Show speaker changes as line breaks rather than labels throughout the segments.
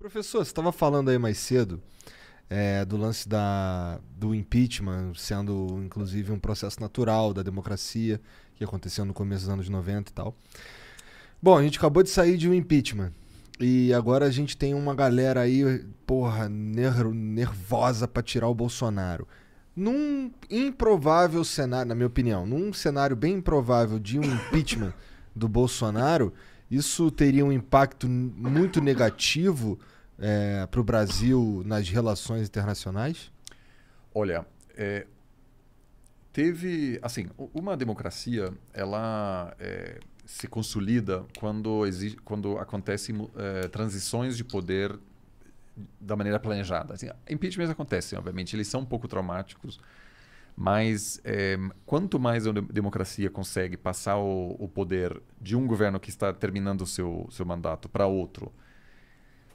Professor, você estava falando aí mais cedo do lance do impeachment sendo, inclusive, um processo natural da democracia que aconteceu no começo dos anos 90 e tal. Bom, a gente acabou de sair de um impeachment e agora a gente tem uma galera aí, porra, nervosa para tirar o Bolsonaro. Num improvável cenário, na minha opinião, num cenário bem improvável de um impeachment do Bolsonaro, isso teria um impacto muito negativo para o Brasil nas relações internacionais?
Olha, teve, assim, uma democracia, ela se consolida quando acontecem transições de poder da maneira planejada. Assim, impeachments acontecem, obviamente, eles são um pouco traumáticos, mas quanto mais a democracia consegue passar o poder de um governo que está terminando o seu mandato para outro,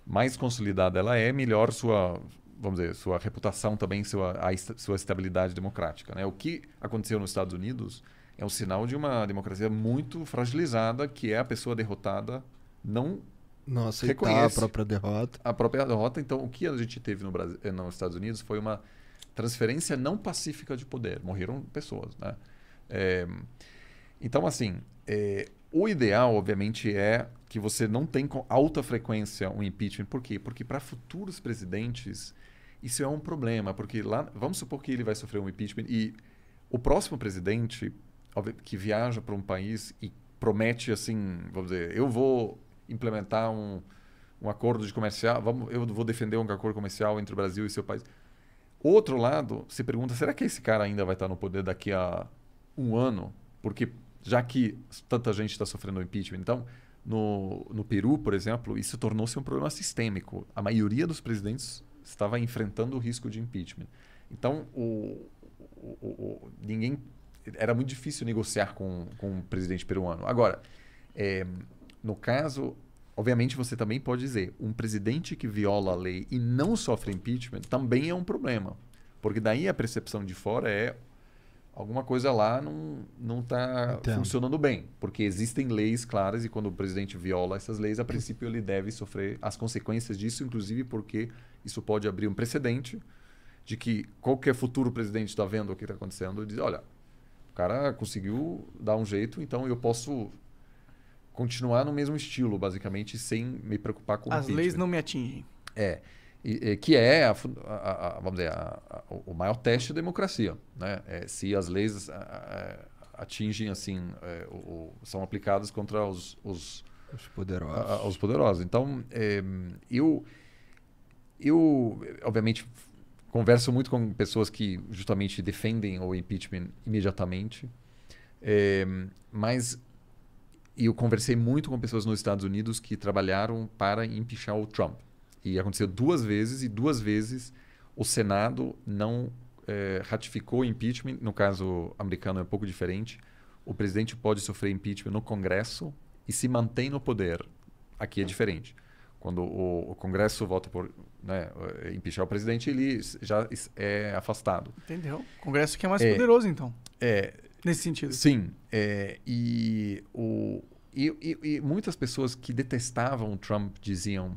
mais consolidada ela é, melhor vamos dizer, sua reputação também, sua estabilidade democrática, né? O que aconteceu nos Estados Unidos é um sinal de uma democracia muito fragilizada, que é a pessoa derrotada
não aceitar
reconhece
a própria derrota.
a própria derrota. Então, o que a gente teve no Brasil, nos Estados Unidos foi uma transferência não pacífica de poder. Morreram pessoas, né? Então, assim, o ideal, obviamente, é que você não tenha com alta frequência um impeachment. Por quê? Porque para futuros presidentes isso é um problema, porque lá, vamos supor que ele vai sofrer um impeachment e o próximo presidente que viaja para um país e promete assim, vamos dizer, eu vou implementar um acordo de comercial, eu vou defender um acordo comercial entre o Brasil e seu país. Outro lado, se pergunta, será que esse cara ainda vai estar no poder daqui a um ano? Porque já que tanta gente está sofrendo impeachment, então no Peru, por exemplo, isso tornou-se um problema sistêmico. A maioria dos presidentes estava enfrentando o risco de impeachment. Então, ninguém era muito difícil negociar com o presidente peruano. Agora, no caso, obviamente você também pode dizer, um presidente que viola a lei e não sofre impeachment também é um problema. Porque daí a percepção de fora é alguma coisa lá não está funcionando bem. Porque existem leis claras e quando o presidente viola essas leis, a princípio ele deve sofrer as consequências disso, inclusive porque isso pode abrir um precedente de que qualquer futuro presidente está vendo o que está acontecendo e diz, olha, o cara conseguiu dar um jeito, então eu posso continuar no mesmo estilo, basicamente, sem me preocupar com o
As leis não me atingem.
Que é vamos dizer, o maior teste da democracia, né? Se as leis atingem assim, são aplicadas contra os poderosos. Então, eu obviamente converso muito com pessoas que justamente defendem o impeachment imediatamente, mas eu conversei muito com pessoas nos Estados Unidos que trabalharam para impeachar o Trump. E aconteceu duas vezes o Senado não ratificou o impeachment. No caso americano é um pouco diferente. O presidente pode sofrer impeachment no Congresso e se mantém no poder. Aqui é diferente. Quando o Congresso vota por impeachar o presidente, ele já é afastado.
Entendeu? O Congresso que é mais poderoso, então. Nesse sentido.
Sim. E muitas pessoas que detestavam o Trump diziam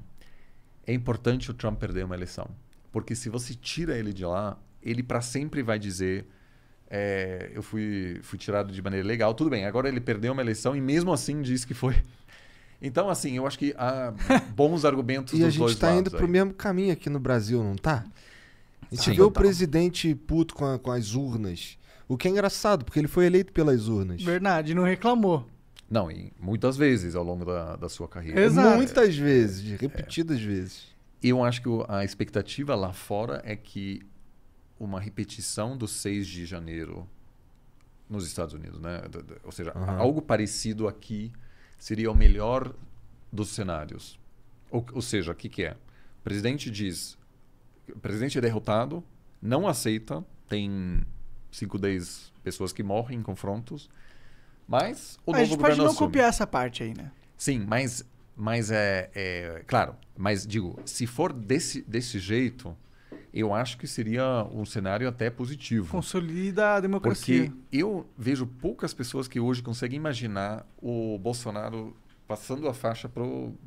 é importante o Trump perder uma eleição. Porque se você tira ele de lá, ele para sempre vai dizer eu fui tirado de maneira legal. Tudo bem, agora ele perdeu uma eleição e mesmo assim diz que foi. Então, assim, eu acho que há bons argumentos dos dois lados.
E a gente está indo para o mesmo caminho aqui no Brasil, não tá? A gente
Sim,
vê o presidente puto com as urnas. O que é engraçado, porque ele foi eleito pelas urnas.
Verdade, não reclamou.
Não, e muitas vezes ao longo da sua carreira.
Exato.
Muitas vezes, repetidas vezes.
Eu acho que a expectativa lá fora é que uma repetição do 6 de janeiro nos Estados Unidos, né? Ou seja, algo parecido aqui seria o melhor dos cenários. Ou seja, o que é? O presidente diz, o presidente é derrotado, não aceita, tem 5, 10 pessoas que morrem em confrontos, mas o novo governo assume.
A gente pode não copiar essa parte aí, né?
Sim, mas claro, mas digo, se for desse jeito, eu acho que seria um cenário até positivo.
Consolida a democracia.
Porque eu vejo poucas pessoas que hoje conseguem imaginar o Bolsonaro passando a faixa pro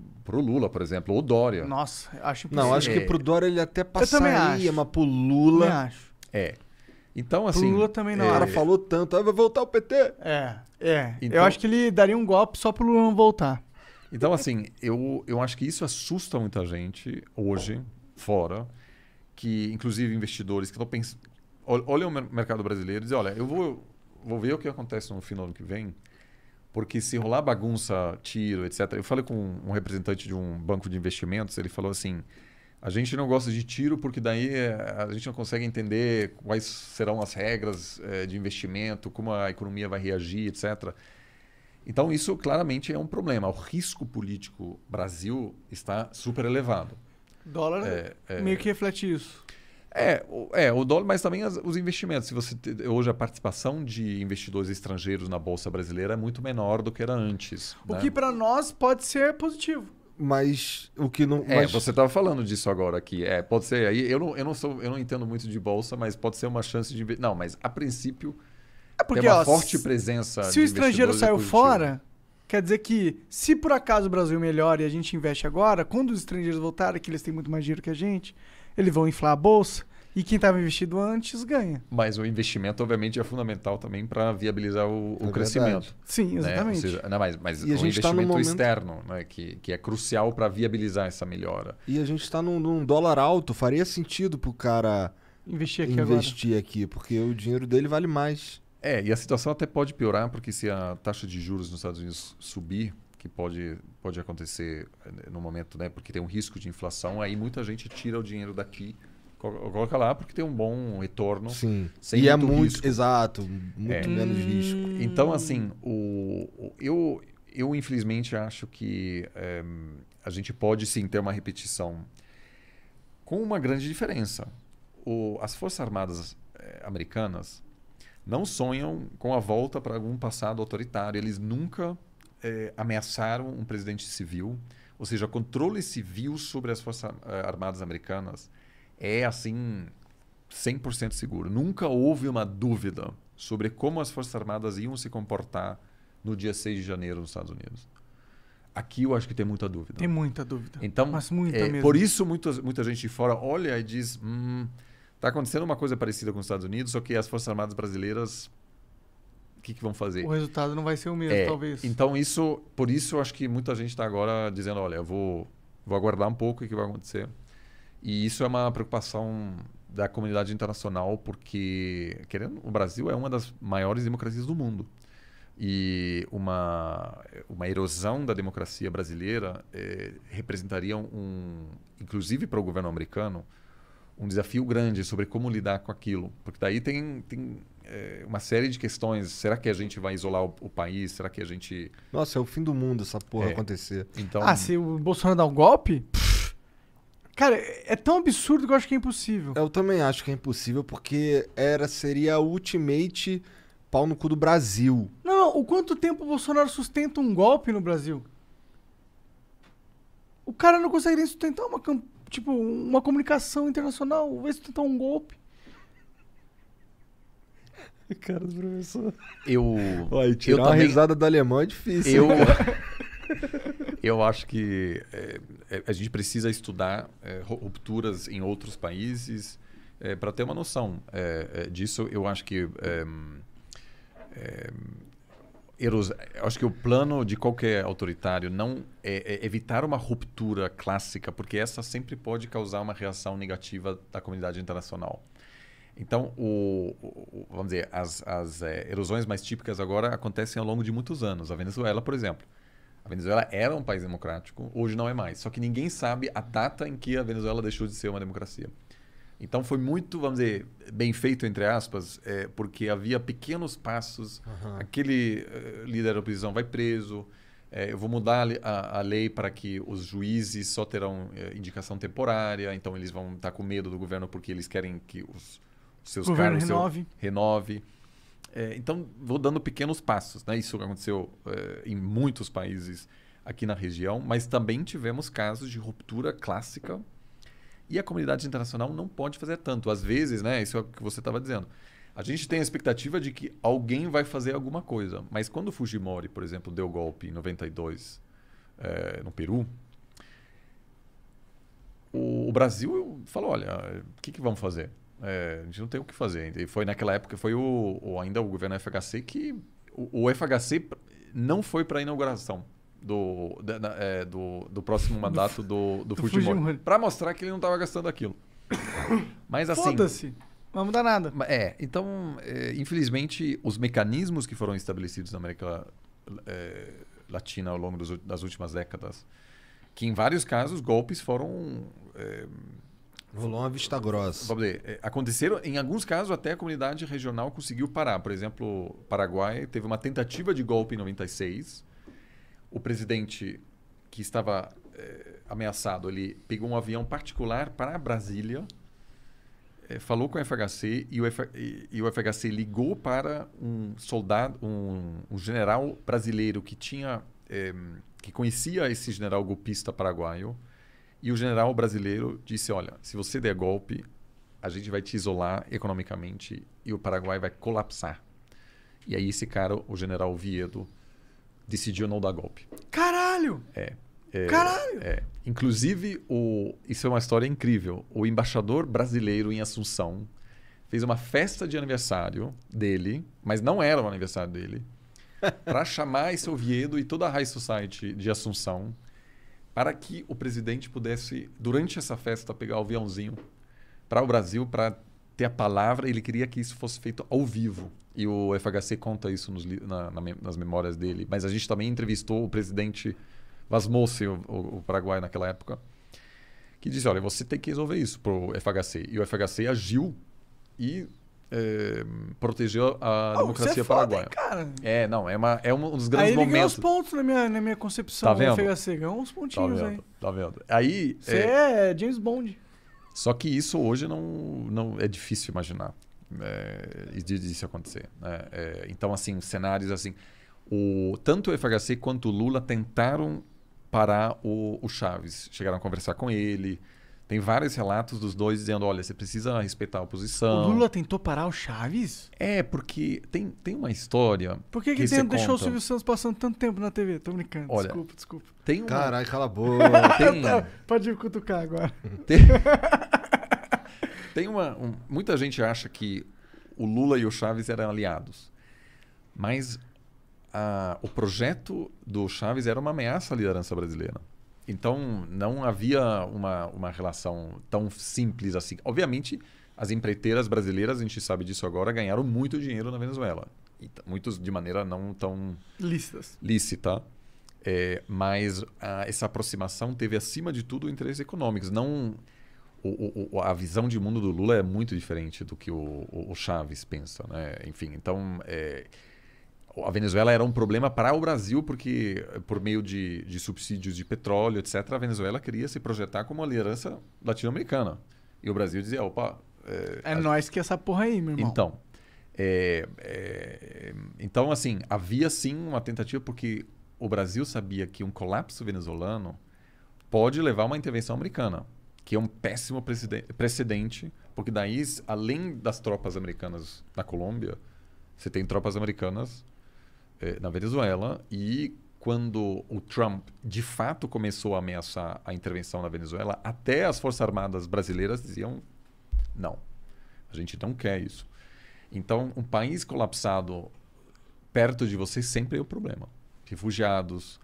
Lula, por exemplo, ou Dória.
Nossa, acho impossível.
Não, acho que pro Dória ele até passaria,
acho.
mas pro Lula...
Eu acho.
Então, assim...
Pro Lula também não.
O cara falou tanto, vai voltar o PT.
Então, eu acho que ele daria um golpe só pro Lula não voltar.
Então, assim, eu acho que isso assusta muita gente hoje, fora, que inclusive investidores que estão pensando... Olha o mercado brasileiro e dizem, olha, eu vou ver o que acontece no fim do ano que vem, porque se rolar bagunça, tiro, etc. Eu falei com um representante de um banco de investimentos, ele falou assim, a gente não gosta de tiro porque daí a gente não consegue entender quais serão as regras de investimento, como a economia vai reagir, etc. Então, isso claramente é um problema. O risco político Brasil está super elevado.
O dólar meio que reflete isso.
O dólar, mas também os investimentos. Se você hoje a participação de investidores estrangeiros na Bolsa Brasileira é muito menor do que era antes.
O que para nós pode ser positivo.
Mas o que não...
Você estava falando disso agora aqui. Pode ser. Aí eu não entendo muito de Bolsa, mas pode ser uma chance de... Não, mas a princípio...
Porque,
tem uma forte presença
se o estrangeiro saiu fora, quer dizer que se por acaso o Brasil melhora e a gente investe agora, quando os estrangeiros voltarem, que eles têm muito mais dinheiro que a gente, eles vão inflar a bolsa e quem estava investido antes ganha.
Mas o investimento, obviamente, é fundamental também para viabilizar o crescimento.
Sim, exatamente.
Né? Ou seja, mas
e
o investimento externo, né? que é crucial para viabilizar essa melhora.
E a gente está num dólar alto, faria sentido para o cara
investir
aqui, porque o dinheiro dele vale mais.
E a situação até pode piorar, porque se a taxa de juros nos Estados Unidos subir, que pode acontecer no momento, né, porque tem um risco de inflação, aí muita gente tira o dinheiro daqui, coloca lá, porque tem um bom retorno.
Sim,
sem
e
muito risco.
Exato, muito menos risco.
Então, assim, eu infelizmente acho que a gente pode sim ter uma repetição com uma grande diferença. As Forças Armadas americanas não sonham com a volta para algum passado autoritário. Eles nunca ameaçaram um presidente civil. Ou seja, o controle civil sobre as Forças Armadas americanas é, assim, 100% seguro. Nunca houve uma dúvida sobre como as Forças Armadas iam se comportar no dia 6 de janeiro nos Estados Unidos. Aqui eu acho que tem muita dúvida.
Tem muita dúvida.
Então,
mas muita mesmo.
Por isso muita gente de fora olha e diz... Está acontecendo uma coisa parecida com os Estados Unidos, só que as Forças Armadas brasileiras, o que vão fazer?
O resultado não vai ser o mesmo, talvez.
Então, por isso, eu acho que muita gente está agora dizendo, olha, eu vou aguardar um pouco o que vai acontecer. E isso é uma preocupação da comunidade internacional, porque o Brasil é uma das maiores democracias do mundo. E uma erosão da democracia brasileira representaria, inclusive para o governo americano, um desafio grande sobre como lidar com aquilo. Porque daí tem uma série de questões. Será que a gente vai isolar o país? Será que a gente...
Nossa, é o fim do mundo essa porra acontecer.
Então...
se o Bolsonaro dá um golpe... Cara, é tão absurdo que eu acho que é impossível.
Eu também acho que é impossível, porque seria a ultimate pau no cu do Brasil.
Não, o quanto tempo o Bolsonaro sustenta um golpe no Brasil? O cara não consegue nem sustentar uma comunicação internacional, vai sustentar um golpe.
Cara do professor.
Tirar
uma risada do alemão é difícil.
Eu acho que a gente precisa estudar rupturas em outros países para ter uma noção disso. Eu acho que eu acho que o plano de qualquer autoritário não é evitar uma ruptura clássica, porque essa sempre pode causar uma reação negativa da comunidade internacional. Então, vamos dizer, as erosões mais típicas agora acontecem ao longo de muitos anos. A Venezuela, por exemplo. A Venezuela era um país democrático, hoje não é mais. Só que ninguém sabe a data em que a Venezuela deixou de ser uma democracia. Então foi muito, vamos dizer, bem feito, entre aspas, porque havia pequenos passos. Aquele líder da oposição vai preso. Eu vou mudar a lei para que os juízes só terão indicação temporária. Então eles vão estar com medo do governo porque eles querem que os seus cargos renove. Então vou dando pequenos passos, né? Isso aconteceu em muitos países aqui na região, mas também tivemos casos de ruptura clássica. E a comunidade internacional não pode fazer tanto. Às vezes, né, isso é o que você estava dizendo, a gente tem a expectativa de que alguém vai fazer alguma coisa. Mas quando o Fujimori, por exemplo, deu golpe em 92, no Peru, o Brasil falou, olha, o que vamos fazer? A gente não tem o que fazer. E foi naquela época, foi ainda o governo FHC que... O FHC não foi para a inauguração do próximo mandato do Fujimori. Para mostrar que ele não estava gastando aquilo. Mas assim...
Foda-se. Não vai mudar nada.
Então, infelizmente, os mecanismos que foram estabelecidos na América Latina ao longo das últimas décadas, que em vários casos golpes foram...
rolou uma vista grossa.
Vamos dizer, aconteceram, em alguns casos, até a comunidade regional conseguiu parar. Por exemplo, o Paraguai teve uma tentativa de golpe em 96. O presidente que estava ameaçado, ele pegou um avião particular para Brasília, falou com o FHC e o FHC ligou para um soldado, um general brasileiro que conhecia esse general golpista paraguaio. E o general brasileiro disse, olha, se você der golpe, a gente vai te isolar economicamente e o Paraguai vai colapsar. E aí esse cara, o general Viedo, decidiu não dar golpe.
Caralho!
Caralho! Inclusive, isso é uma história incrível. O embaixador brasileiro em Assunção fez uma festa de aniversário dele, mas não era o aniversário dele, para chamar esse Oviedo e toda a High Society de Assunção para que o presidente pudesse, durante essa festa, pegar o aviãozinho para o Brasil para ter a palavra. Ele queria que isso fosse feito ao vivo. E o FHC conta isso nas memórias dele. Mas a gente também entrevistou o presidente Vasmossi, o Paraguai naquela época, que disse, olha, você tem que resolver isso para o FHC. E o FHC agiu e protegeu a democracia paraguaia.
Cara.
É um dos grandes
aí ele
momentos.
ganhou uns pontos na minha concepção.
Tá vendo?
O FHC ganhou uns pontinhos aí.
Tá vendo? Aí,
você é James Bond.
Só que isso hoje não é difícil imaginar disso acontecer. Né? Então, assim, cenários assim... Tanto o FHC quanto o Lula tentaram parar o Chaves. Chegaram a conversar com ele. Tem vários relatos dos dois dizendo, olha, você precisa respeitar a oposição.
O Lula tentou parar o Chaves?
Porque tem uma história...
Por que deixou o Silvio Santos passando tanto tempo na TV? Tô brincando.
Olha,
desculpa.
Caralho, cala a boca.
Pode me cutucar agora.
Muita gente acha que o Lula e o Chaves eram aliados. Mas o projeto do Chaves era uma ameaça à liderança brasileira. Então, não havia uma relação tão simples assim. Obviamente, as empreiteiras brasileiras, a gente sabe disso agora, ganharam muito dinheiro na Venezuela. E muitos de maneira não tão lícita. Mas essa aproximação teve, acima de tudo, interesses econômicos. Não, a visão de mundo do Lula é muito diferente do que o Chaves pensa. Né? Enfim, então... a Venezuela era um problema para o Brasil porque, por meio de subsídios de petróleo, etc., a Venezuela queria se projetar como uma liderança latino-americana. E o Brasil dizia, opa...
nós que essa porra aí, meu irmão.
Então, assim, havia sim uma tentativa porque o Brasil sabia que um colapso venezuelano pode levar a uma intervenção americana, que é um péssimo precedente, porque daí, além das tropas americanas na Colômbia, você tem tropas americanas na Venezuela, e quando o Trump de fato começou a ameaçar a intervenção na Venezuela, até as Forças Armadas brasileiras diziam não, a gente não quer isso. Então, um país colapsado perto de você sempre é o problema. Refugiados,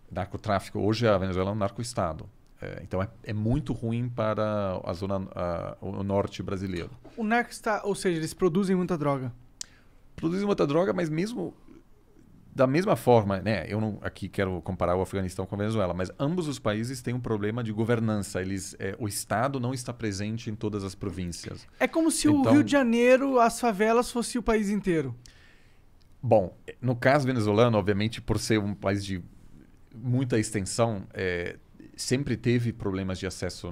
narcotráfico. Hoje a Venezuela é um narco-estado. Então é muito ruim para o norte brasileiro.
O narco-estado, ou seja, eles produzem muita droga.
Produzem muita droga, mas mesmo da mesma forma, né? Eu não aqui quero comparar o Afeganistão com a Venezuela, mas ambos os países têm um problema de governança. O Estado não está presente em todas as províncias.
É como se o Rio de Janeiro, as favelas, fosse o país inteiro.
Bom, no caso venezuelano, obviamente, por ser um país de muita extensão, sempre teve problemas de acesso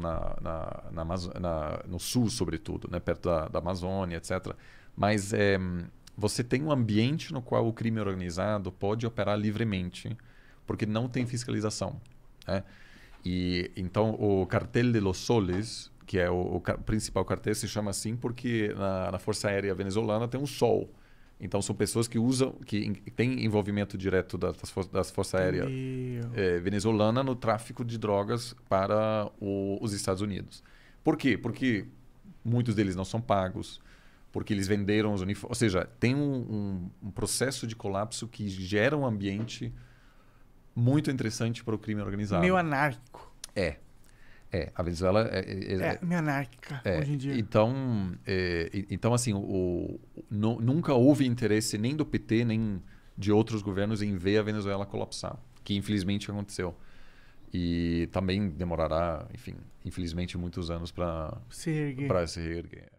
no sul, sobretudo, né? Perto da Amazônia, etc. Mas você tem um ambiente no qual o crime organizado pode operar livremente, porque não tem fiscalização. Né? E então o Cartel de los Soles, que é o principal cartel, se chama assim porque na Força Aérea Venezuelana tem um sol. Então, são pessoas que usam, que têm envolvimento direto das Forças Aéreas venezuelanas no tráfico de drogas para os Estados Unidos. Por quê? Porque muitos deles não são pagos, porque eles venderam os uniformes. Ou seja, tem um processo de colapso que gera um ambiente muito interessante para o crime organizado.
Meio anárquico.
A Venezuela
meio anárquica hoje em dia.
Então assim, nunca houve interesse nem do PT, nem de outros governos em ver a Venezuela colapsar, que infelizmente aconteceu. E também demorará, enfim, infelizmente muitos anos para se reerguer.